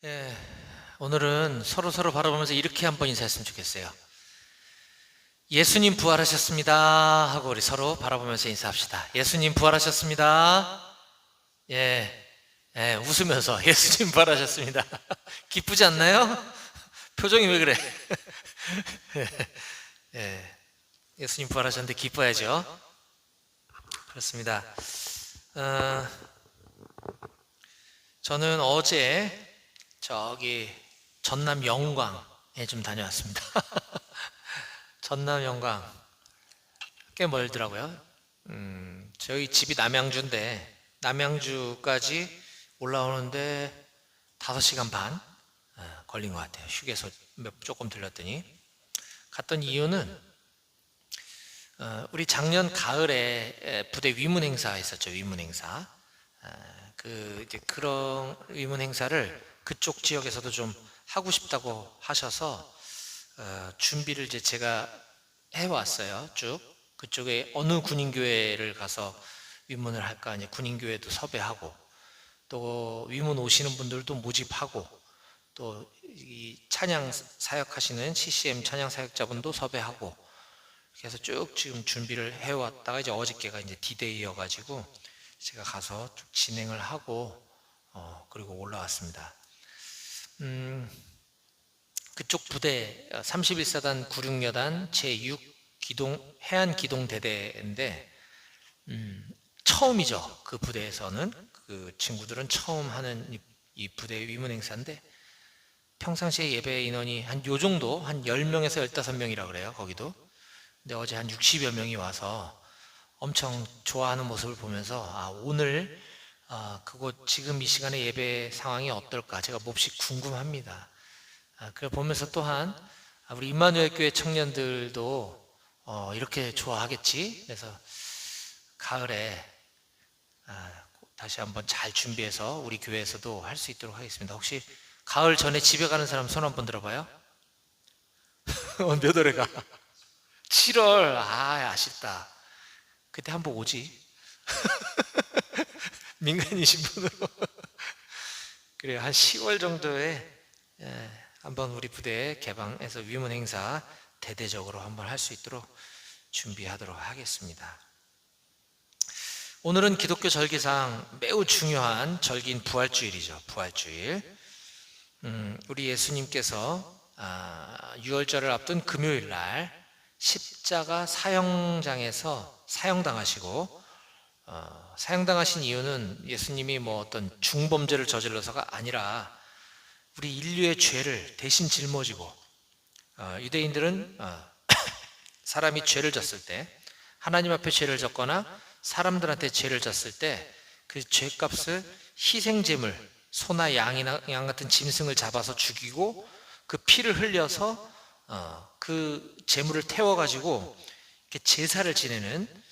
예, 오늘은 서로 바라보면서 이렇게 한번 인사했으면 좋겠어요. 예수님 부활하셨습니다 하고 우리 서로 바라보면서 인사합시다. 예수님 부활하셨습니다. 예, 웃으면서 예수님 부활하셨습니다. 기쁘지 않나요? 표정이 왜 그래? 예, 예수님 부활하셨는데 기뻐야죠. 그렇습니다. 어, 저는 어제 저기 전남 영광에 좀 다녀왔습니다. 전남 영광 꽤 멀더라고요. 저희 집이 남양주인데 남양주까지 올라오는데 5시간 반 걸린 것 같아요. 휴게소 조금 들렸더니. 갔던 이유는 우리 작년 가을에 부대 위문 행사 했었죠. 위문 행사. 이제 그런 위문 행사를 그쪽 지역에서도 좀 하고 싶다고 하셔서 준비를 이제 제가 해왔어요. 쭉 그쪽에 어느 군인교회를 가서 위문을 할까, 이제 군인교회도 섭외하고 또 위문 오시는 분들도 모집하고 또 이 찬양 사역하시는 CCM 찬양 사역자분도 섭외하고 그래서 쭉 지금 준비를 해왔다가 이제 어저께가 이제 디데이여가지고 제가 가서 쭉 진행을 하고 그리고 올라왔습니다. 그쪽 부대 31사단 96여단 제6 해안기동대대인데 처음이죠. 그 부대에서는 그 친구들은 처음 하는 이 부대 위문 행사인데 평상시에 예배 인원이 한 요 정도 한 10명에서 15명이라 그래요. 거기도. 근데 어제 한 60여 명이 와서 엄청 좋아하는 모습을 보면서 오늘 그곳 지금 이 시간에 예배 상황이 어떨까 제가 몹시 궁금합니다. 그걸 보면서 또한 우리 임마누엘 교회 청년들도 이렇게 좋아하겠지. 그래서 가을에 다시 한번 잘 준비해서 우리 교회에서도 할 수 있도록 하겠습니다. 혹시 가을 전에 집에 가는 사람 손 한번 들어봐요. 몇 월에 가? 7월. 아쉽다. 그때 한번 오지. 민간이신 분으로. 그래요. 한 10월 정도에 한번 우리 부대 개방해서 위문 행사 대대적으로 한번 할 수 있도록 준비하도록 하겠습니다. 오늘은 기독교 절기상 매우 중요한 절기인 부활주일이죠. 부활주일. 우리 예수님께서 유월절을 앞둔 금요일 날 십자가 사형장에서 사형당하시고 사형당하신 이유는 예수님이 뭐 어떤 중범죄를 저질러서가 아니라 우리 인류의 죄를 대신 짊어지고 유대인들은 사람이 죄를 졌을 때 하나님 앞에 죄를 졌거나 사람들한테 죄를 졌을 때 그 죄값을 희생제물 소나 양 같은 짐승을 잡아서 죽이고 그 피를 흘려서 그 제물을 태워가지고 제사를 지내는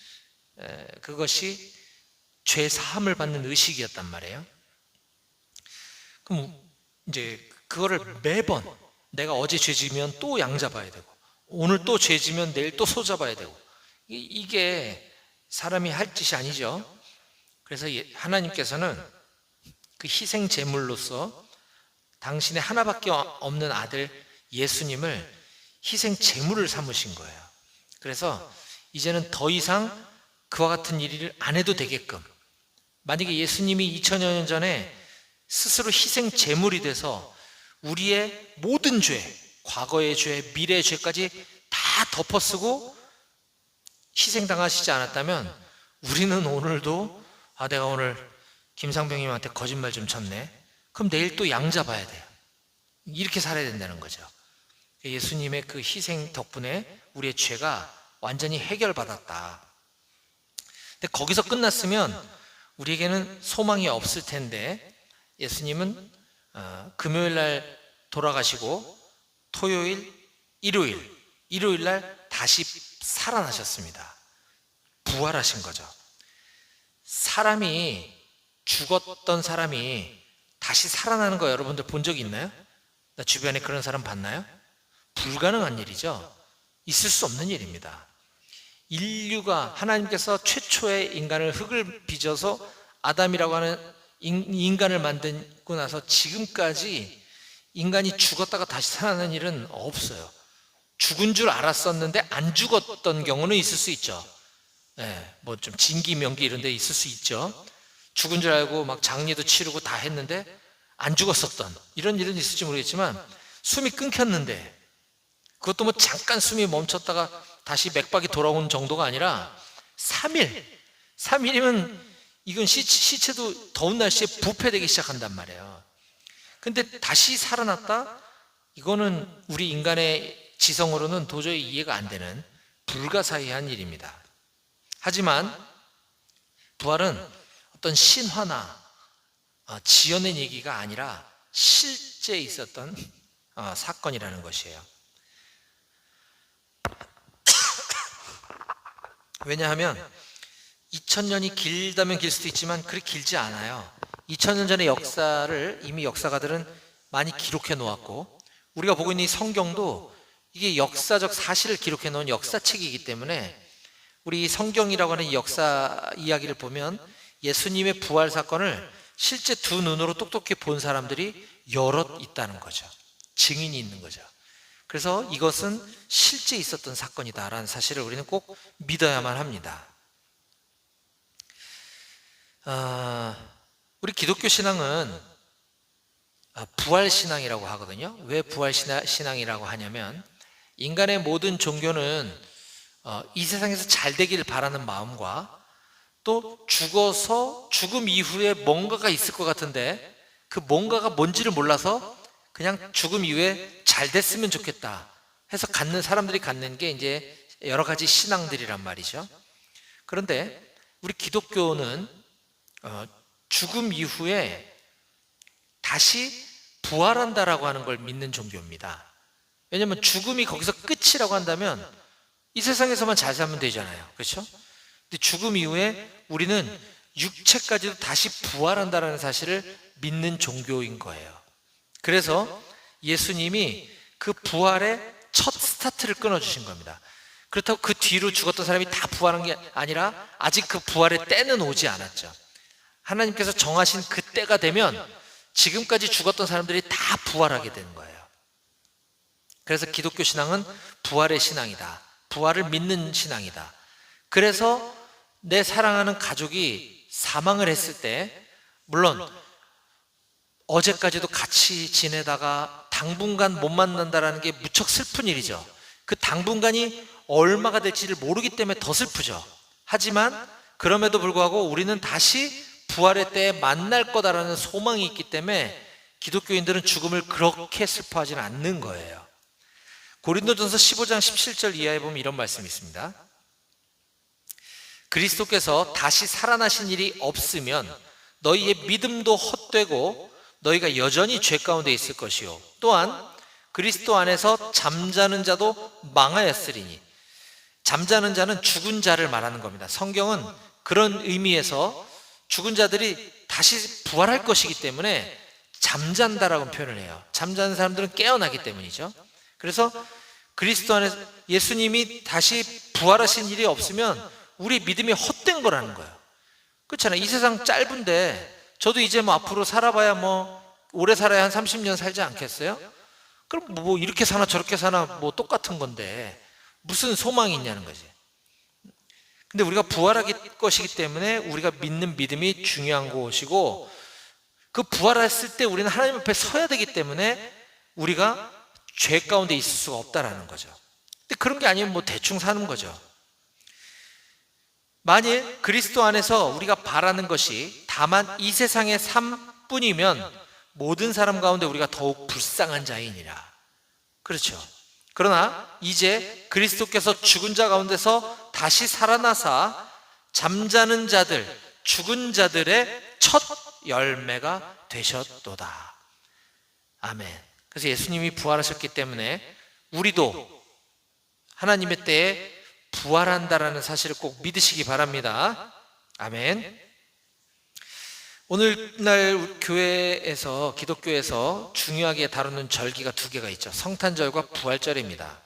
그것이 죄 사함을 받는 의식이었단 말이에요. 그럼 이제 그거를 매번 내가 어제 죄 지면 또 양 잡아야 되고 오늘 또 죄 지면 내일 또 소 잡아야 되고 이게 사람이 할 짓이 아니죠. 그래서 하나님께서는 그 희생 제물로서 당신의 하나밖에 없는 아들 예수님을 희생 제물을 삼으신 거예요. 그래서 이제는 더 이상 그와 같은 일을 안 해도 되게끔, 만약에 예수님이 2000여 년 전에 스스로 희생 제물이 돼서 우리의 모든 죄, 과거의 죄, 미래의 죄까지 다 덮어쓰고 희생당하시지 않았다면 우리는 오늘도 내가 오늘 김상병님한테 거짓말 좀 쳤네. 그럼 내일 또 양 잡아야 돼요. 이렇게 살아야 된다는 거죠. 예수님의 그 희생 덕분에 우리의 죄가 완전히 해결받았다. 근데 거기서 끝났으면 우리에게는 소망이 없을 텐데 예수님은 금요일 날 돌아가시고 토요일, 일요일 날 다시 살아나셨습니다. 부활하신 거죠. 사람이 죽었던 사람이 다시 살아나는 거 여러분들 본 적이 있나요? 나 주변에 그런 사람 봤나요? 불가능한 일이죠. 있을 수 없는 일입니다. 인류가 하나님께서 최초의 인간을 흙을 빚어서 아담이라고 하는 인간을 만들고 나서 지금까지 인간이 죽었다가 다시 살아나는 일은 없어요. 죽은 줄 알았었는데 안 죽었던 경우는 있을 수 있죠. 뭐 좀 진기 명기 이런 데 있을 수 있죠. 죽은 줄 알고 막 장례도 치르고 다 했는데 안 죽었었던 이런 일은 있을지 모르겠지만, 숨이 끊겼는데 그것도 뭐 잠깐 숨이 멈췄다가 다시 맥박이 돌아온 정도가 아니라 3일이면 이건 시체도 더운 날씨에 부패되기 시작한단 말이에요. 근데 다시 살아났다? 이거는 우리 인간의 지성으로는 도저히 이해가 안 되는 불가사의한 일입니다. 하지만 부활은 어떤 신화나 지어낸 얘기가 아니라 실제 있었던 사건이라는 것이에요. 왜냐하면 2000년이 길다면 길 수도 있지만 그렇게 길지 않아요. 2000년 전의 역사를 이미 역사가들은 많이 기록해 놓았고, 우리가 보고 있는 이 성경도 이게 역사적 사실을 기록해 놓은 역사책이기 때문에 우리 성경이라고 하는 이 역사 이야기를 보면 예수님의 부활 사건을 실제 두 눈으로 똑똑히 본 사람들이 여럿 있다는 거죠. 증인이 있는 거죠. 그래서 이것은 실제 있었던 사건이다라는 사실을 우리는 꼭 믿어야만 합니다. 우리 기독교 신앙은 부활신앙이라고 하거든요. 왜 부활신앙이라고 하냐면, 인간의 모든 종교는 이 세상에서 잘 되기를 바라는 마음과, 또 죽어서 죽음 이후에 뭔가가 있을 것 같은데 그 뭔가가 뭔지를 몰라서 그냥 죽음 이후에 잘 됐으면 좋겠다 해서 갖는 사람들이 갖는 게 이제 여러 가지 신앙들이란 말이죠. 그런데 우리 기독교는 죽음 이후에 다시 부활한다라고 하는 걸 믿는 종교입니다. 왜냐하면 죽음이 거기서 끝이라고 한다면 이 세상에서만 잘 살면 되잖아요. 그렇죠? 근데 죽음 이후에 우리는 육체까지도 다시 부활한다는 사실을 믿는 종교인 거예요. 그래서 예수님이 그 부활의 첫 스타트를 끊어주신 겁니다. 그렇다고 그 뒤로 죽었던 사람이 다 부활한 게 아니라 아직 그 부활의 때는 오지 않았죠. 하나님께서 정하신 그 때가 되면 지금까지 죽었던 사람들이 다 부활하게 되는 거예요. 그래서 기독교 신앙은 부활의 신앙이다. 부활을 믿는 신앙이다. 그래서 내 사랑하는 가족이 사망을 했을 때, 물론 어제까지도 같이 지내다가 당분간 못 만난다는 게 무척 슬픈 일이죠. 그 당분간이 얼마가 될지를 모르기 때문에 더 슬프죠. 하지만 그럼에도 불구하고 우리는 다시 부활의 때에 만날 거다라는 소망이 있기 때문에 기독교인들은 죽음을 그렇게 슬퍼하지는 않는 거예요. 고린도전서 15장 17절 이하에 보면 이런 말씀이 있습니다. 그리스도께서 다시 살아나신 일이 없으면 너희의 믿음도 헛되고 너희가 여전히 죄 가운데 있을 것이요, 또한 그리스도 안에서 잠자는 자도 망하였으리니. 잠자는 자는 죽은 자를 말하는 겁니다. 성경은 그런 의미에서 죽은 자들이 다시 부활할 것이기 때문에 잠잔다라고 표현을 해요. 잠자는 사람들은 깨어나기 때문이죠. 그래서 그리스도 안에 예수님이 다시 부활하신 일이 없으면 우리 믿음이 헛된 거라는 거예요. 그렇잖아요. 이 세상 짧은데 저도 이제 뭐 앞으로 살아봐야 뭐 오래 살아야 한 30년 살지 않겠어요? 그럼 뭐 이렇게 사나 저렇게 사나 뭐 똑같은 건데 무슨 소망이 있냐는 거지. 근데 우리가 부활할 것이기 때문에 우리가 믿는 믿음이 중요한 것이고, 그 부활했을 때 우리는 하나님 앞에 서야 되기 때문에 우리가 죄 가운데 있을 수가 없다라는 거죠. 근데 그런 게 아니면 뭐 대충 사는 거죠. 만일 그리스도 안에서 우리가 바라는 것이 다만 이 세상의 삶뿐이면 모든 사람 가운데 우리가 더욱 불쌍한 자이니라. 그렇죠. 그러나 이제 그리스도께서 죽은 자 가운데서 다시 살아나사 잠자는 자들, 죽은 자들의 첫 열매가 되셨도다. 아멘. 그래서 예수님이 부활하셨기 때문에 우리도 하나님의 때에 부활한다라는 사실을 꼭 믿으시기 바랍니다. 아멘. 오늘날 교회에서, 기독교에서 중요하게 다루는 절기가 두 개가 있죠. 성탄절과 부활절입니다.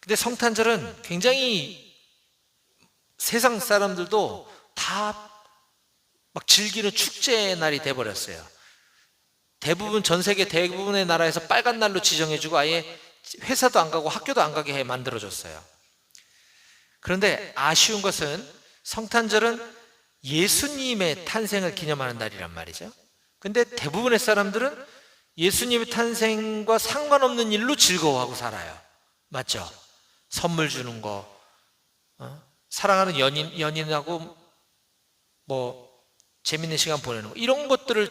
근데 성탄절은 굉장히 세상 사람들도 다 막 즐기는 축제 날이 돼버렸어요. 대부분 전 세계 대부분의 나라에서 빨간 날로 지정해주고 아예 회사도 안 가고 학교도 안 가게 해 만들어줬어요. 그런데 아쉬운 것은 성탄절은 예수님의 탄생을 기념하는 날이란 말이죠. 근데 대부분의 사람들은 예수님의 탄생과 상관없는 일로 즐거워하고 살아요. 맞죠? 선물 주는 거, 사랑하는 연인하고 뭐 재밌는 시간 보내는 거, 이런 것들을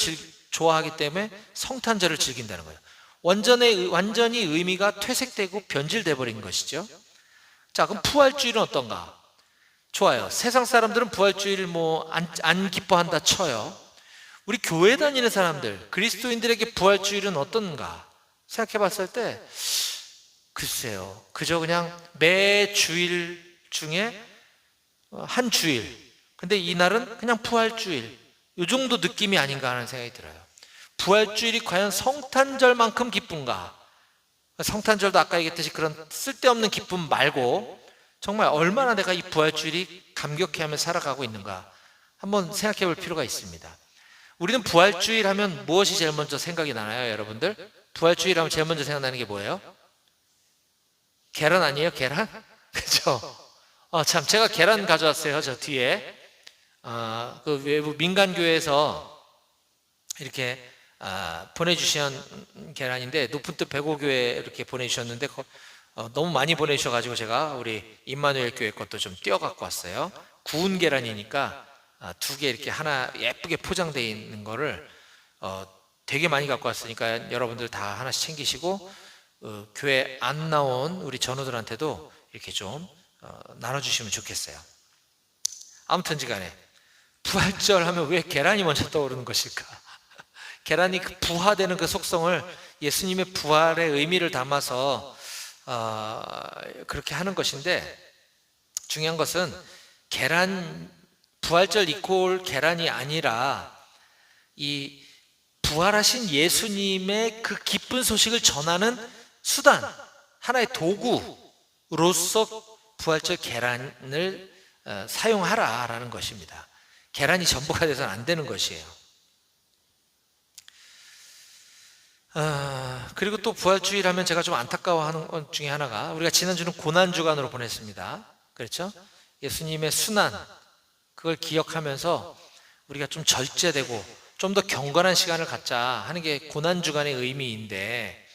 좋아하기 때문에 성탄절을 즐긴다는 거예요. 완전히 의미가 퇴색되고 변질돼 버린 것이죠. 자, 그럼 부활주일은 어떤가? 좋아요. 세상 사람들은 부활주일 뭐 안 기뻐한다 쳐요. 우리 교회 다니는 사람들, 그리스도인들에게 부활주일은 어떤가 생각해 봤을 때, 글쎄요, 그저 그냥 매 주일 중에 한 주일, 근데 이날은 그냥 부활주일, 이 정도 느낌이 아닌가 하는 생각이 들어요. 부활주일이 과연 성탄절만큼 기쁜가? 성탄절도 아까 얘기했듯이 그런 쓸데없는 기쁨 말고 정말 얼마나 내가 이 부활주일이 감격해하며 살아가고 있는가 한번 생각해 볼 필요가 있습니다. 우리는 부활주일 하면 무엇이 제일 먼저 생각이 나나요, 여러분들? 부활주일 하면 제일 먼저 생각나는 게 뭐예요? 계란 아니에요? 계란? 그죠? 참, 제가 계란 가져왔어요. 저 뒤에 그 외부 민간교회에서 이렇게 보내주신 계란인데, 높은 뜻 백오교회 이렇게 보내주셨는데 너무 많이 보내주셔가지고 제가 우리 임마누엘 교회 것도 좀 띄어갖고 왔어요. 구운 계란이니까 두 개 이렇게 하나 예쁘게 포장되어 있는 거를 되게 많이 갖고 왔으니까 여러분들 다 하나씩 챙기시고 교회 안 나온 우리 전우들한테도 이렇게 좀 나눠주시면 좋겠어요. 아무튼지간에 부활절 하면 왜 계란이 먼저 떠오르는 것일까? 계란이 부화되는 그 속성을 예수님의 부활의 의미를 담아서 그렇게 하는 것인데, 중요한 것은 부활절 이퀄 계란이 아니라 이 부활하신 예수님의 그 기쁜 소식을 전하는 수단, 하나의 도구로서 부활절 계란을 사용하라라는 것입니다. 계란이 전부가 돼서는 안 되는 것이에요. 그리고 또 부활주일 하면 제가 좀 안타까워하는 것 중에 하나가, 우리가 지난주는 고난주간으로 보냈습니다. 그렇죠? 예수님의 순환, 그걸 기억하면서 우리가 좀 절제되고 좀 더 경건한 시간을 갖자 하는 게 고난주간의 의미인데,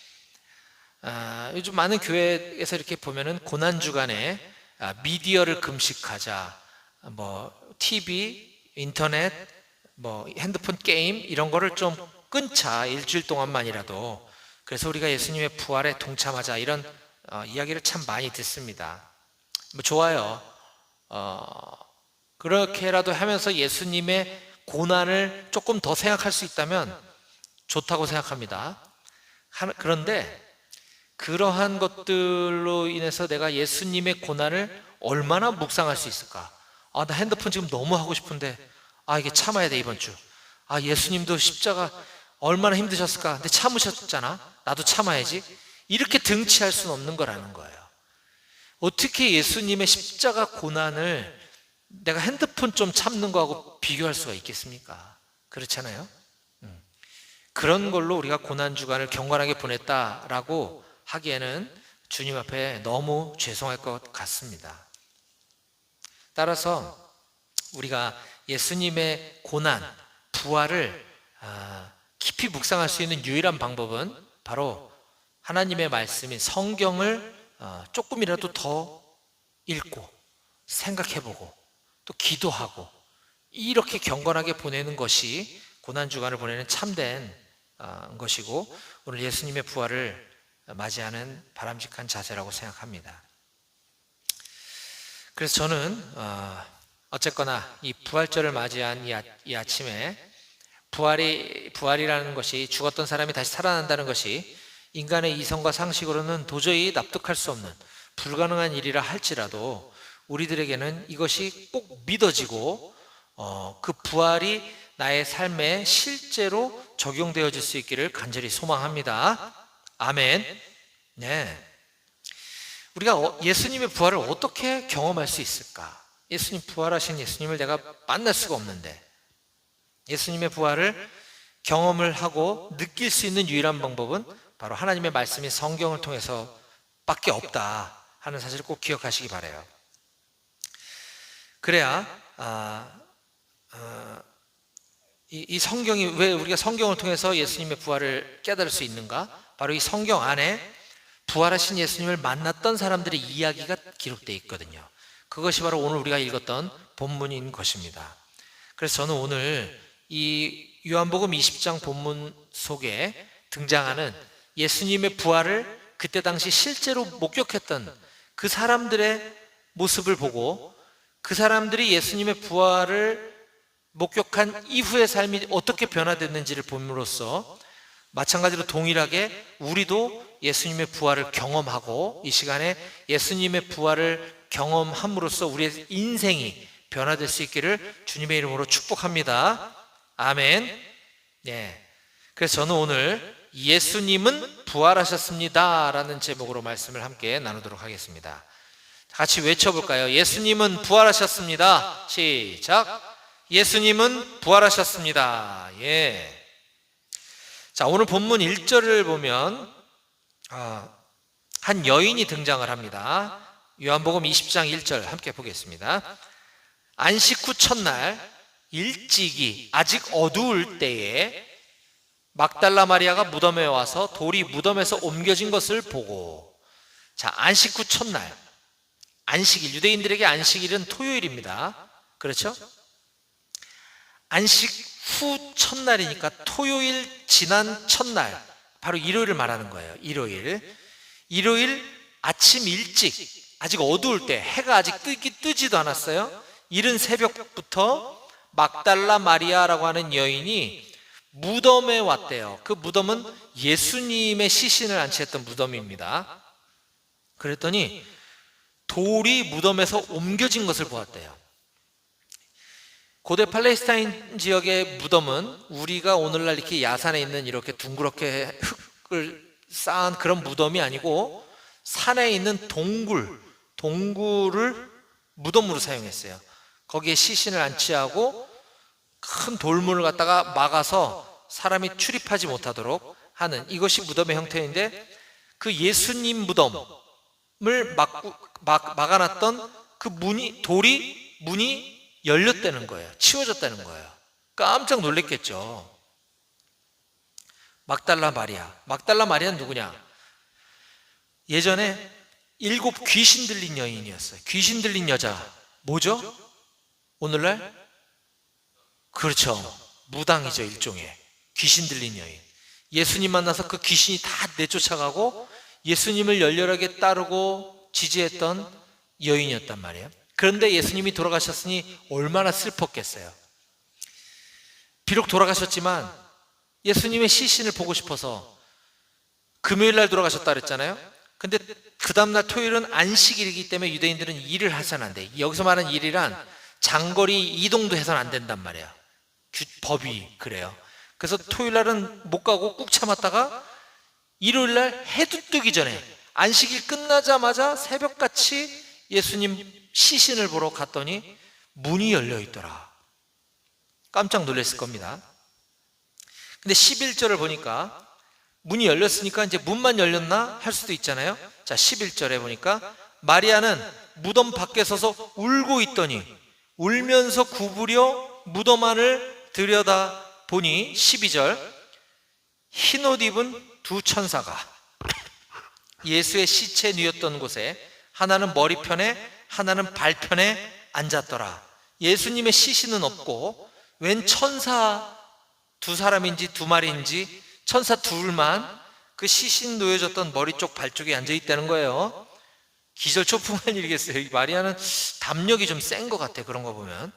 요즘 많은 교회에서 이렇게 보면은 고난주간에 미디어를 금식하자, 뭐 TV, 인터넷, 뭐 핸드폰 게임 이런 거를 좀 끊자, 일주일 동안만이라도. 그래서 우리가 예수님의 부활에 동참하자, 이런 이야기를 참 많이 듣습니다. 뭐 좋아요. 그렇게라도 하면서 예수님의 고난을 조금 더 생각할 수 있다면 좋다고 생각합니다. 그런데 그러한 것들로 인해서 내가 예수님의 고난을 얼마나 묵상할 수 있을까? 나 핸드폰 지금 너무 하고 싶은데 이게 참아야 돼, 이번 주. 예수님도 십자가 얼마나 힘드셨을까? 근데 참으셨잖아, 나도 참아야지. 이렇게 등치할 수는 없는 거라는 거예요. 어떻게 예수님의 십자가 고난을 내가 핸드폰 좀 참는 거하고 비교할 수가 있겠습니까? 그렇잖아요. 그런 걸로 우리가 고난주간을 경건하게 보냈다라고 하기에는 주님 앞에 너무 죄송할 것 같습니다. 따라서 우리가 예수님의 고난, 부활을 깊이 묵상할 수 있는 유일한 방법은 바로 하나님의 말씀인 성경을 조금이라도 더 읽고 생각해보고 또 기도하고, 이렇게 경건하게 보내는 것이 고난주간을 보내는 참된 것이고, 오늘 예수님의 부활을 맞이하는 바람직한 자세라고 생각합니다. 그래서 저는 어쨌거나 이 부활절을 맞이한 이 아침에 부활이라는 것이, 죽었던 사람이 다시 살아난다는 것이 인간의 이성과 상식으로는 도저히 납득할 수 없는 불가능한 일이라 할지라도 우리들에게는 이것이 꼭 믿어지고 그 부활이 나의 삶에 실제로 적용되어질 수 있기를 간절히 소망합니다. 아멘. 네. 우리가 예수님의 부활을 어떻게 경험할 수 있을까? 부활하신 예수님을 내가 만날 수가 없는데, 예수님의 부활을 경험을 하고 느낄 수 있는 유일한 방법은 바로 하나님의 말씀이 성경을 통해서 밖에 없다 하는 사실을 꼭 기억하시기 바라요. 그래야 이 성경이, 왜 우리가 성경을 통해서 예수님의 부활을 깨달을 수 있는가? 바로 이 성경 안에 부활하신 예수님을 만났던 사람들의 이야기가 기록되어 있거든요. 그것이 바로 오늘 우리가 읽었던 본문인 것입니다. 그래서 저는 오늘 이 요한복음 20장 본문 속에 등장하는 예수님의 부활을 그때 당시 실제로 목격했던 그 사람들의 모습을 보고, 그 사람들이 예수님의 부활을 목격한 이후의 삶이 어떻게 변화됐는지를 봄으로써 마찬가지로 동일하게 우리도 예수님의 부활을 경험하고 이 시간에 예수님의 부활을 경험함으로써 우리의 인생이 변화될 수 있기를 주님의 이름으로 축복합니다. 아멘. 네. 그래서 저는 오늘 예수님은 부활하셨습니다 라는 제목으로 말씀을 함께 나누도록 하겠습니다. 같이 외쳐볼까요? 예수님은 부활하셨습니다. 시작. 예수님은 부활하셨습니다. 예. 자, 오늘 본문 1절을 보면 한 여인이 등장을 합니다. 요한복음 20장 1절 함께 보겠습니다. 안식 후 첫날 일찍이 아직 어두울 때에 막달라 마리아가 무덤에 와서 돌이 무덤에서 옮겨진 것을 보고, 자, 안식 후 첫날, 안식일, 유대인들에게 안식일은 토요일입니다. 그렇죠? 안식 후 첫날이니까 토요일 지난 첫날, 바로 일요일을 말하는 거예요. 일요일 아침 일찍, 아직 어두울 때, 해가 아직 뜨지도 않았어요. 이른 새벽부터 막달라 마리아라고 하는 여인이 무덤에 왔대요. 그 무덤은 예수님의 시신을 안치했던 무덤입니다. 그랬더니 돌이 무덤에서 옮겨진 것을 보았대요. 고대 팔레스타인 지역의 무덤은 우리가 오늘날 이렇게 야산에 있는 이렇게 둥그렇게 흙을 쌓은 그런 무덤이 아니고 산에 있는 동굴을 무덤으로 사용했어요. 거기에 시신을 안치하고 큰 돌문을 갖다가 막아서 사람이 출입하지 못하도록 하는, 이것이 무덤의 형태인데, 그 예수님 무덤을 막아놨던 그 문이 열렸다는 거예요. 치워졌다는 거예요. 깜짝 놀랐겠죠. 막달라 마리아는 누구냐? 예전에 7 귀신 들린 여인이었어요. 귀신 들린 여자 뭐죠? 오늘날? 그렇죠, 무당이죠. 일종의 귀신 들린 여인. 예수님 만나서 그 귀신이 다 내쫓아가고 예수님을 열렬하게 따르고 지지했던 여인이었단 말이에요. 그런데 예수님이 돌아가셨으니 얼마나 슬펐겠어요. 비록 돌아가셨지만 예수님의 시신을 보고 싶어서 금요일 날 돌아가셨다 그랬잖아요. 근데 그 다음날 토요일은 안식일이기 때문에 유대인들은 일을 해서는 안 돼. 여기서 말하는 일이란 장거리 이동도 해서는 안 된단 말이에요. 법이 그래요. 그래서 토요일 날은 못 가고 꾹 참았다가 일요일 날 해도 뜨기 전에 안식일 끝나자마자 새벽같이 예수님 시신을 보러 갔더니 문이 열려 있더라. 깜짝 놀랐을 겁니다. 근데 11절을 보니까 문이 열렸으니까 이제 문만 열렸나 할 수도 있잖아요. 자, 11절에 보니까 마리아는 무덤 밖에 서서 울고 있더니 울면서 구부려 무덤 안을 들여다 보니 12절, 흰옷 입은 두 천사가 예수의 시체 누였던 곳에 하나는 머리편에 하나는 발편에 앉았더라. 예수님의 시신은 없고 웬 천사 두 사람인지 두 마리인지 천사 둘만 그 시신 놓여졌던 머리 쪽 발 쪽에 앉아 있다는 거예요. 기절초풍할 일이겠어요. 이 마리아는 담력이 좀 센 것 같아. 그런 거 보면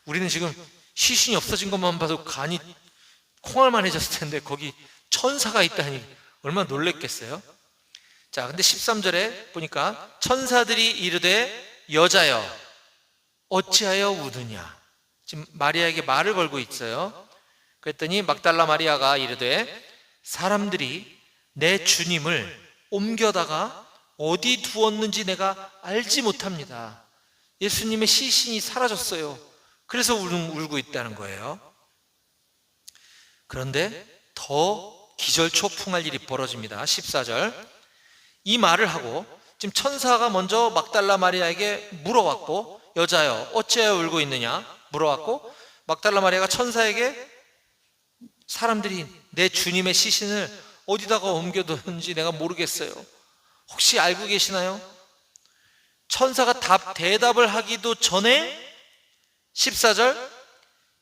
우리는 지금 시신이 없어진 것만 봐도 간이 콩알만해졌을 텐데 거기 천사가 있다니 얼마나 놀랬겠어요. 자, 근데 13절에 보니까 천사들이 이르되 여자여 어찌하여 우느냐. 지금 마리아에게 말을 걸고 있어요. 그랬더니 막달라 마리아가 이르되 사람들이 내 주님을 옮겨다가 어디 두었는지 내가 알지 못합니다. 예수님의 시신이 사라졌어요. 그래서 울고 있다는 거예요. 그런데 더 기절초풍할 일이 벌어집니다. 14절. 이 말을 하고 지금 천사가 먼저 막달라 마리아에게 물어왔고, 여자여 어찌하여 울고 있느냐 물어왔고, 막달라 마리아가 천사에게 사람들이 내 주님의 시신을 어디다가 옮겨뒀는지 내가 모르겠어요, 혹시 알고 계시나요? 천사가 대답을 하기도 전에 14절,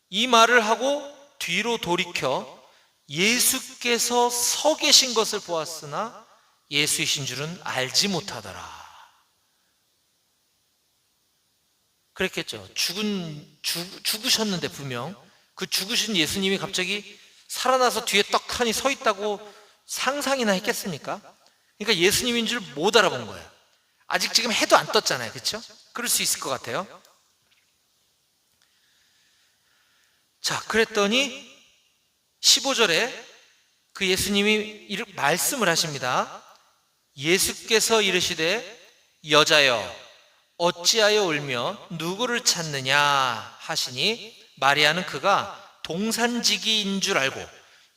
이 말을 하고 뒤로 돌이켜 예수께서 서 계신 것을 보았으나 예수이신 줄은 알지 못하더라. 그랬겠죠. 죽으셨는데 분명 그 죽으신 예수님이 갑자기 살아나서 뒤에 떡하니 서 있다고 상상이나 했겠습니까? 그러니까 예수님인 줄 못 알아본 거예요. 아직 지금 해도 안 떴잖아요, 그렇죠? 그럴 수 있을 것 같아요. 자, 그랬더니 15절에 그 예수님이 이렇게 말씀을 하십니다. 예수께서 이르시되 여자여 어찌하여 울며 누구를 찾느냐 하시니, 마리아는 그가 동산지기인 줄 알고,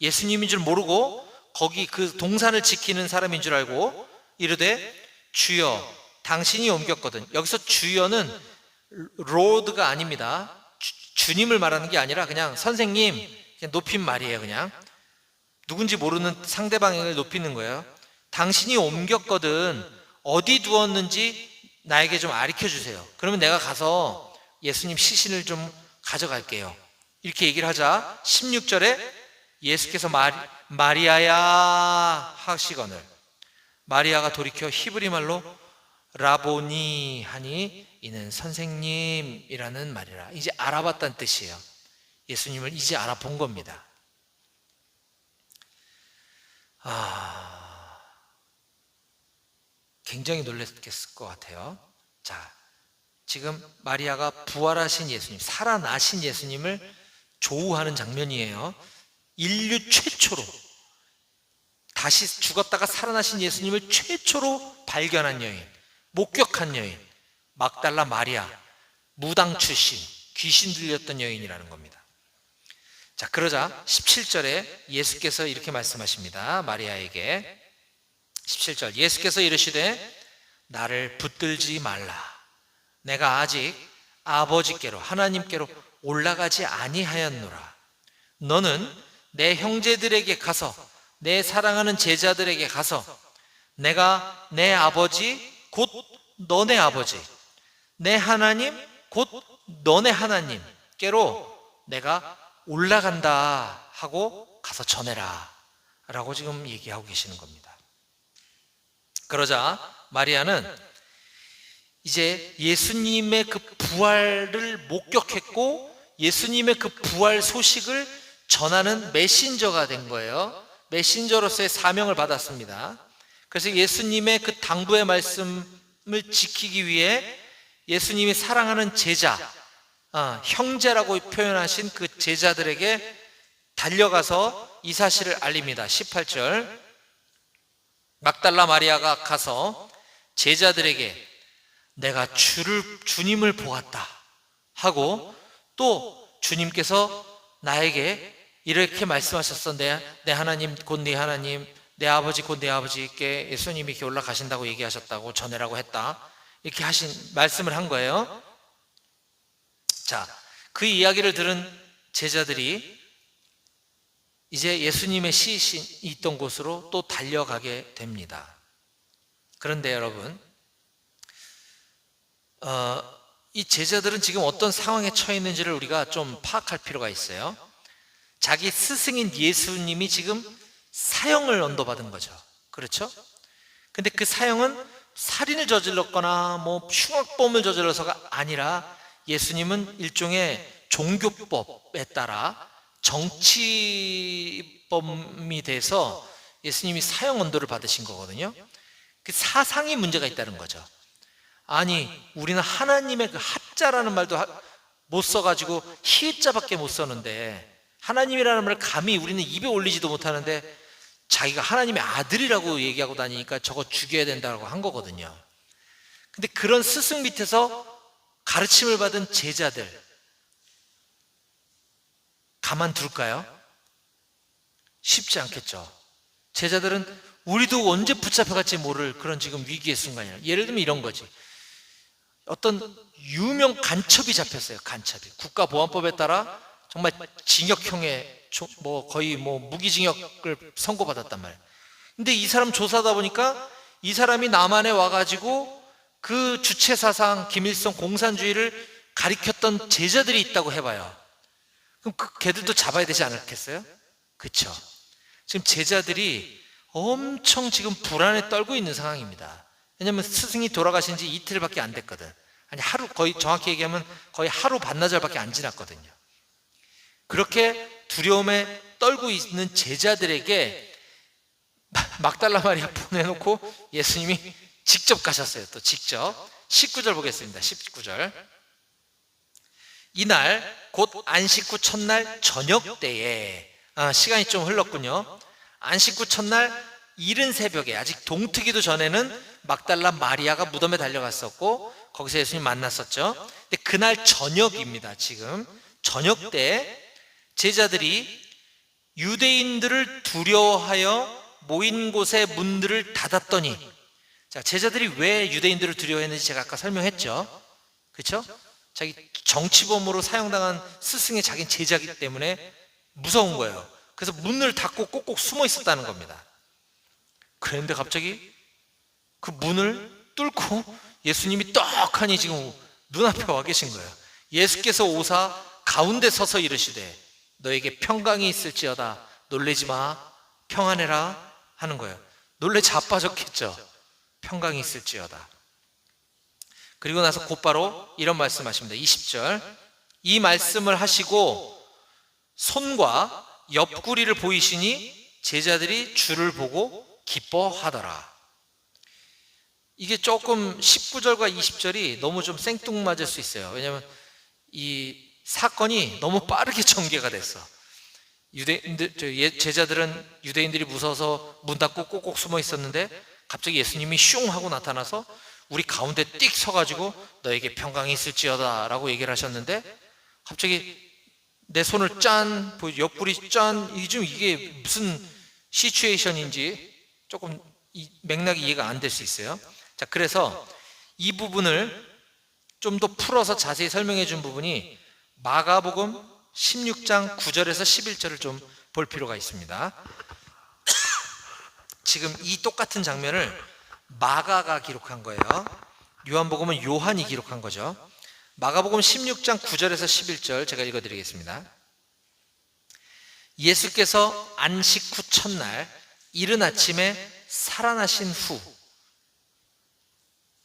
예수님인 줄 모르고 거기 그 동산을 지키는 사람인 줄 알고 이르되 주여 당신이 옮겼거든. 여기서 주여는 로드가 아닙니다. 주님을 말하는 게 아니라 그냥 선생님, 그냥 높임말이에요. 그냥 누군지 모르는 상대방을 높이는 거예요. 당신이 옮겼거든. 어디 두었는지 나에게 좀 가르쳐 주세요. 그러면 내가 가서 예수님 시신을 좀 가져갈게요. 이렇게 얘기를 하자 16절에 예수께서 마리아야 하시거늘, 마리아가 돌이켜 히브리 말로 라보니 하니 이는 선생님이라는 말이라. 이제 알아봤다는 뜻이에요. 예수님을 이제 알아본 겁니다. 굉장히 놀랐겠을 것 같아요. 자, 지금 마리아가 부활하신 예수님, 살아나신 예수님을 조우하는 장면이에요. 인류 최초로 다시 죽었다가 살아나신 예수님을 최초로 발견한 여인, 목격한 여인, 막달라 마리아, 무당 출신, 귀신 들렸던 여인이라는 겁니다. 자, 그러자 17절에 예수께서 이렇게 말씀하십니다. 마리아에게 17절, 예수께서 이르시되 나를 붙들지 말라. 내가 아직 아버지께로 하나님께로 올라가지 아니하였노라. 너는 내 형제들에게 가서, 내 사랑하는 제자들에게 가서 내가 내 아버지 곧 너네 아버지, 내 하나님 곧 너네 하나님께로 내가 올라간다 하고 가서 전해라 라고 지금 얘기하고 계시는 겁니다. 그러자 마리아는 이제 예수님의 그 부활을 목격했고 예수님의 그 부활 소식을 전하는 메신저가 된 거예요. 메신저로서의 사명을 받았습니다. 그래서 예수님의 그 당부의 말씀을 지키기 위해 예수님이 사랑하는 제자, 형제라고 표현하신 그 제자들에게 달려가서 이 사실을 알립니다. 18절, 막달라 마리아가 가서 제자들에게 내가 주님을 보았다 하고, 또 주님께서 나에게 이렇게 말씀하셨어. 내 하나님 곧 네 하나님, 내 아버지 곧 내 아버지께 예수님이 이렇게 올라가신다고 얘기하셨다고 전해라고 했다, 이렇게 말씀을 한 거예요. 자, 그 이야기를 들은 제자들이 이제 예수님의 시신이 있던 곳으로 또 달려가게 됩니다. 그런데 여러분, 이 제자들은 지금 어떤 상황에 처해 있는지를 우리가 좀 파악할 필요가 있어요. 자기 스승인 예수님이 지금 사형을 언도받은 거죠. 그렇죠? 근데 그 사형은 살인을 저질렀거나 흉악범을 저질러서가 아니라 예수님은 일종의 종교법에 따라 정치범이 돼서 예수님이 사형 언도를 받으신 거거든요. 그 사상이 문제가 있다는 거죠. 아니, 우리는 하나님의 그 하자라는 말도 못 써가지고 히읗자밖에 못 썼는데, 하나님이라는 말을 감히 우리는 입에 올리지도 못하는데 자기가 하나님의 아들이라고 얘기하고 다니니까 저거 죽여야 된다고 한 거거든요. 근데 그런 스승 밑에서 가르침을 받은 제자들 가만둘까요? 쉽지 않겠죠. 제자들은 우리도 언제 붙잡혀갈지 모를 그런 지금 위기의 순간이야. 예를 들면 이런 거지. 어떤 유명 간첩이 잡혔어요. 간첩이 국가보안법에 따라 정말 징역형의 거의 무기징역을 선고받았단 말이에요. 근데 이 사람 조사하다 보니까 이 사람이 남한에 와가지고 그 주체사상 김일성 공산주의를 가리켰던 제자들이 있다고 해봐요. 그럼 그 걔들도 잡아야 되지 않겠어요? 그쵸? 지금 제자들이 엄청 지금 불안에 떨고 있는 상황입니다. 왜냐하면 스승이 돌아가신 지 이틀밖에 안 됐거든. 아니 거의 정확히 얘기하면 거의 하루 반나절밖에 안 지났거든요. 그렇게 두려움에 떨고 있는 제자들에게 막달라 마리아 보내놓고 예수님이 직접 가셨어요. 또 직접 19절 보겠습니다. 19절. 이날 곧 안식 후 첫날 저녁 때에 시간이 좀 흘렀군요. 안식 후 첫날 이른 새벽에 아직 동트기도 전에는 막달라 마리아가 무덤에 달려갔었고 거기서 예수님 만났었죠. 근데 그날 저녁입니다. 지금 저녁 때 제자들이 유대인들을 두려워하여 모인 곳의 문들을 닫았더니, 자, 제자들이 왜 유대인들을 두려워했는지 제가 아까 설명했죠. 그렇죠? 자기 정치범으로 사형당한 스승의 자기 제자이기 때문에 무서운 거예요. 그래서 문을 닫고 꼭꼭 숨어 있었다는 겁니다. 그런데 갑자기 그 문을 뚫고 예수님이 떡하니 지금 눈앞에 와 계신 거예요. 예수께서 오사 가운데 서서 이르시되 너에게 평강이 있을지어다 놀라지 마 평안해라 하는 거예요. 놀래 자빠졌겠죠. 평강이 있을지어다. 그리고 나서 곧바로 이런 말씀하십니다. 20절. 이 말씀을 하시고 손과 옆구리를 보이시니 제자들이 주를 보고 기뻐하더라. 이게 조금 19절과 20절이 너무 좀 생뚱맞을 수 있어요. 왜냐하면 이 사건이 너무 빠르게 전개가 됐어. 제자들은 유대인들이 무서워서 문 닫고 꼭꼭 숨어 있었는데 갑자기 예수님이 슝 하고 나타나서 우리 가운데 띡 서가지고 너에게 평강이 있을지어다 라고 얘기를 하셨는데 갑자기 내 손을 짠, 옆구리 짠, 이게 무슨 시츄에이션인지 조금 맥락이 이해가 안 될 수 있어요. 자, 그래서 이 부분을 좀 더 풀어서 자세히 설명해 준 부분이 마가복음 16장 9절에서 11절을 좀 볼 필요가 있습니다. 지금 이 똑같은 장면을 마가가 기록한 거예요. 요한복음은 요한이 기록한 거죠. 마가복음 16장 9절에서 11절 제가 읽어드리겠습니다. 예수께서 안식 후 첫날 이른 아침에 살아나신 후,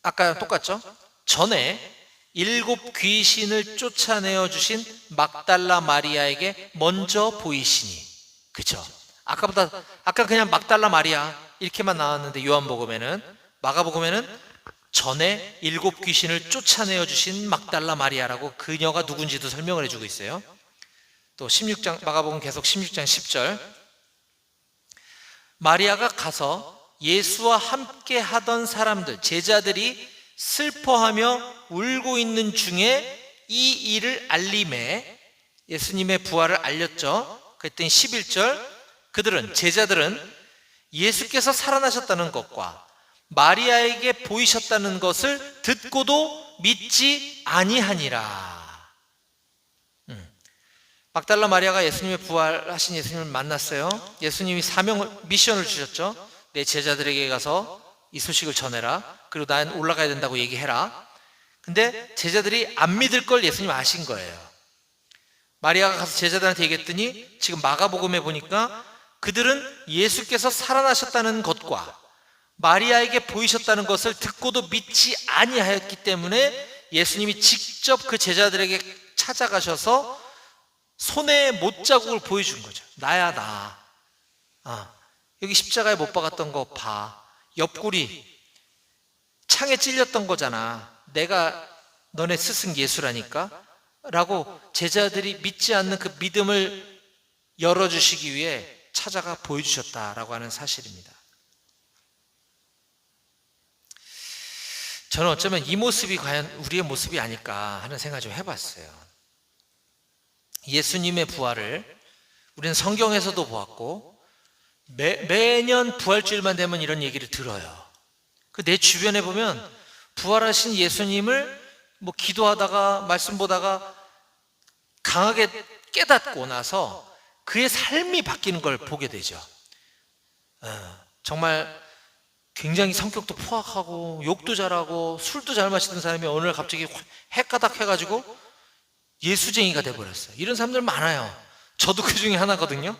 아까 똑같죠? 전에 7 귀신을 쫓아내어 주신 막달라 마리아에게 먼저 보이시니, 그쵸? 아까 그냥 막달라 마리아 이렇게만 나왔는데 요한복음에는, 마가복음에는 전에 7 귀신을 쫓아내어 주신 막달라 마리아라고 그녀가 누군지도 설명을 해주고 있어요. 또 16장, 마가복음 계속 16장 10절. 마리아가 가서 예수와 함께 하던 사람들, 제자들이 슬퍼하며 울고 있는 중에 이 일을 알림해 예수님의 부활을 알렸죠. 그랬더니 11절, 제자들은 예수께서 살아나셨다는 것과 마리아에게 보이셨다는 것을 듣고도 믿지 아니하니라. 막달라 마리아가 예수님의 부활하신 예수님을 만났어요. 예수님이 미션을 주셨죠. 내 제자들에게 가서 이 소식을 전해라. 그리고 난 올라가야 된다고 얘기해라. 근데 제자들이 안 믿을 걸 예수님 아신 거예요. 마리아가 가서 제자들한테 얘기했더니 지금 마가복음에 보니까 그들은 예수께서 살아나셨다는 것과 마리아에게 보이셨다는 것을 듣고도 믿지 아니하였기 때문에 예수님이 직접 그 제자들에게 찾아가셔서 손에 못자국을 보여준 거죠. 나야 나. 여기 십자가에 못 박았던 거 봐. 옆구리 창에 찔렸던 거잖아. 내가 너네 스승 예수라니까 라고 제자들이 믿지 않는 그 믿음을 열어주시기 위해 찾아가 보여주셨다라고 하는 사실입니다. 저는 어쩌면 이 모습이 과연 우리의 모습이 아닐까 하는 생각을 좀 해봤어요. 예수님의 부활을 우리는 성경에서도 보았고 매년 부활주일만 되면 이런 얘기를 들어요. 그 내 주변에 보면 부활하신 예수님을 뭐 기도하다가 말씀 보다가 강하게 깨닫고 나서 그의 삶이 바뀌는 걸 보게 되죠. 정말 굉장히 성격도 포악하고 욕도 잘하고 술도 잘 마시던 사람이 어느 날 갑자기 해가닥 해가지고 예수쟁이가 돼버렸어요. 이런 사람들 많아요. 저도 그 중에 하나거든요.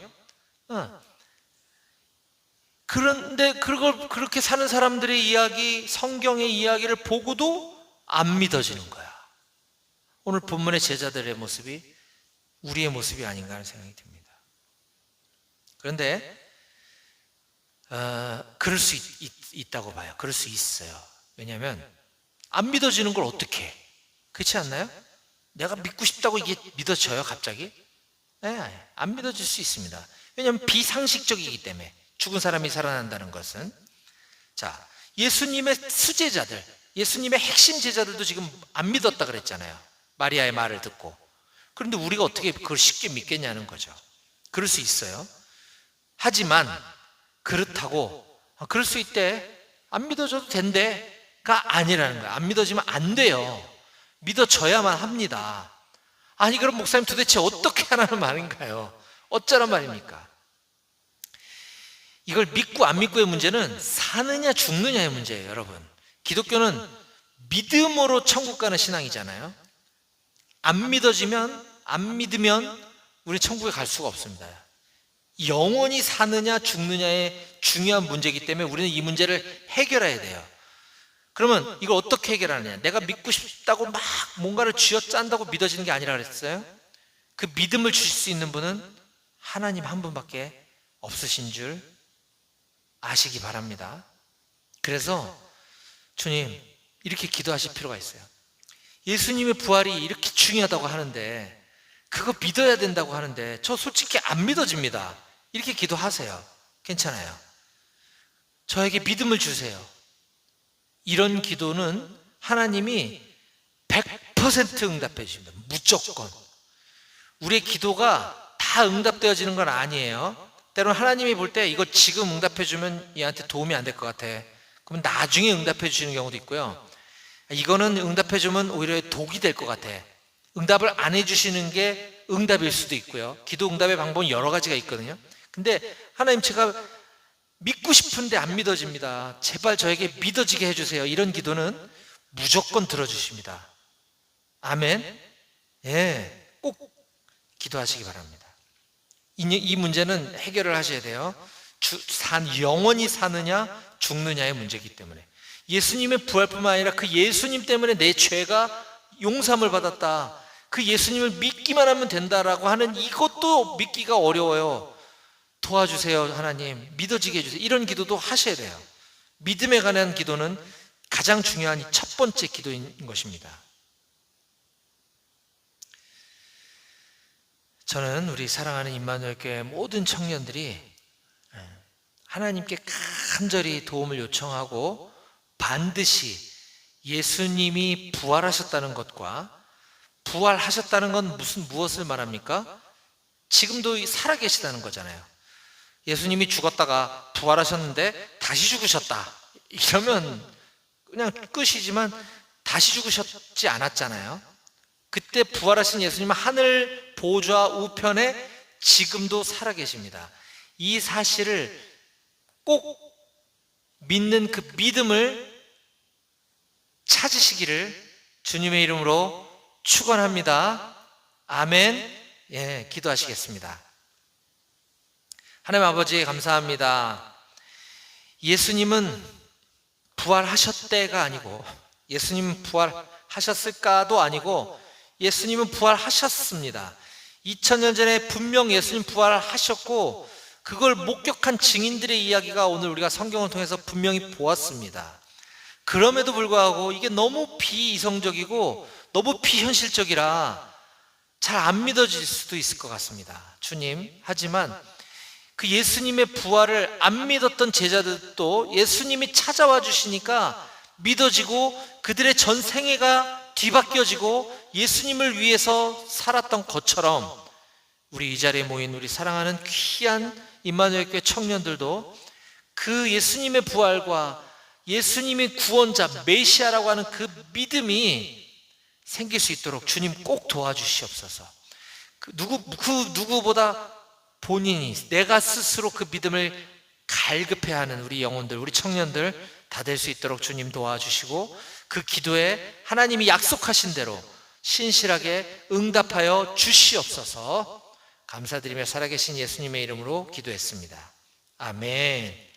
그런데 그걸 그렇게 사는 사람들의 이야기, 성경의 이야기를 보고도 안 믿어지는 거야. 오늘 본문의 제자들의 모습이 우리의 모습이 아닌가 하는 생각이 듭니다. 그런데 그럴 수 있다고 봐요. 그럴 수 있어요. 왜냐하면 안 믿어지는 걸 어떻게 해? 그렇지 않나요? 내가 믿고 싶다고 이게 믿어져요 갑자기? 네, 안 믿어질 수 있습니다. 왜냐하면 비상식적이기 때문에. 죽은 사람이 살아난다는 것은. 자, 예수님의 수제자들, 예수님의 핵심 제자들도 지금 안 믿었다 그랬잖아요. 마리아의 말을 듣고. 그런데 우리가 어떻게 그걸 쉽게 믿겠냐는 거죠. 그럴 수 있어요. 하지만 그렇다고 그럴 수 있대, 안 믿어줘도 된대가 아니라는 거예요. 안 믿어지면 안 돼요. 믿어져야만 합니다. 아니 그럼 목사님 도대체 어떻게 하라는 말인가요? 어쩌란 말입니까? 이걸 믿고 안 믿고의 문제는 사느냐 죽느냐의 문제예요. 여러분, 기독교는 믿음으로 천국 가는 신앙이잖아요. 안 믿으면 우리 천국에 갈 수가 없습니다. 영원히 사느냐 죽느냐의 중요한 문제이기 때문에 우리는 이 문제를 해결해야 돼요. 그러면 이걸 어떻게 해결하느냐? 내가 믿고 싶다고 막 뭔가를 쥐어짠다고 믿어지는 게 아니라 그랬어요. 그 믿음을 주실 수 있는 분은 하나님 한 분밖에 없으신 줄 아시기 바랍니다. 그래서 주님 이렇게 기도하실 필요가 있어요. 예수님의 부활이 이렇게 중요하다고 하는데, 그거 믿어야 된다고 하는데 저 솔직히 안 믿어집니다. 이렇게 기도하세요. 괜찮아요. 저에게 믿음을 주세요. 이런 기도는 하나님이 100% 응답해 주십니다. 무조건. 우리의 기도가 다 응답되어지는 건 아니에요. 때로는 하나님이 볼 때 이거 지금 응답해 주면 얘한테 도움이 안 될 것 같아. 그러면 나중에 응답해 주시는 경우도 있고요. 이거는 응답해 주면 오히려 독이 될 것 같아. 응답을 안 해주시는 게 응답일 수도 있고요. 기도 응답의 방법은 여러 가지가 있거든요. 근데 하나님 제가 믿고 싶은데 안 믿어집니다. 제발 저에게 믿어지게 해주세요. 이런 기도는 무조건 들어주십니다. 아멘. 예, 꼭 기도하시기 바랍니다. 이 문제는 해결을 하셔야 돼요. 영원히 사느냐 죽느냐의 문제이기 때문에. 예수님의 부활뿐만 아니라 그 예수님 때문에 내 죄가 용서함을 받았다, 그 예수님을 믿기만 하면 된다라고 하는 이것도 믿기가 어려워요. 도와주세요 하나님, 믿어지게 해주세요. 이런 기도도 하셔야 돼요. 믿음에 관한 기도는 가장 중요한 첫 번째 기도인 것입니다. 저는 우리 사랑하는 임마누엘 교회 모든 청년들이 하나님께 간절히 도움을 요청하고 반드시 예수님이 부활하셨다는 것과, 부활하셨다는 건 무엇을 말합니까? 지금도 살아계시다는 거잖아요. 예수님이 죽었다가 부활하셨는데 다시 죽으셨다 이러면 그냥 끝이지만 다시 죽으셨지 않았잖아요. 그때 부활하신 예수님은 하늘 보좌 우편에 지금도 살아계십니다. 이 사실을 꼭 믿는 그 믿음을 찾으시기를 주님의 이름으로 축원합니다. 아멘. 예, 기도하시겠습니다. 하나님 아버지 감사합니다. 예수님은 부활하셨대가 아니고, 예수님은 부활하셨을까도 아니고, 예수님은 부활하셨습니다. 2000년 전에 분명 예수님 부활하셨고 그걸 목격한 증인들의 이야기가 오늘 우리가 성경을 통해서 분명히 보았습니다. 그럼에도 불구하고 이게 너무 비이성적이고 너무 비현실적이라 잘 안 믿어질 수도 있을 것 같습니다. 주님, 하지만 그 예수님의 부활을 안 믿었던 제자들도 예수님이 찾아와 주시니까 믿어지고 그들의 전 생애가 뒤바뀌어지고 예수님을 위해서 살았던 것처럼 우리 이 자리에 모인 우리 사랑하는 귀한 임마누엘 교회 청년들도 그 예수님의 부활과 예수님이 구원자 메시아라고 하는 그 믿음이 생길 수 있도록 주님 꼭 도와주시옵소서. 그 누구보다 본인이 내가 스스로 그 믿음을 갈급해 하는 우리 영혼들, 우리 청년들 다 될 수 있도록 주님 도와주시고 그 기도에 하나님이 약속하신 대로 신실하게 응답하여 주시옵소서. 감사드리며 살아계신 예수님의 이름으로 기도했습니다. 아멘.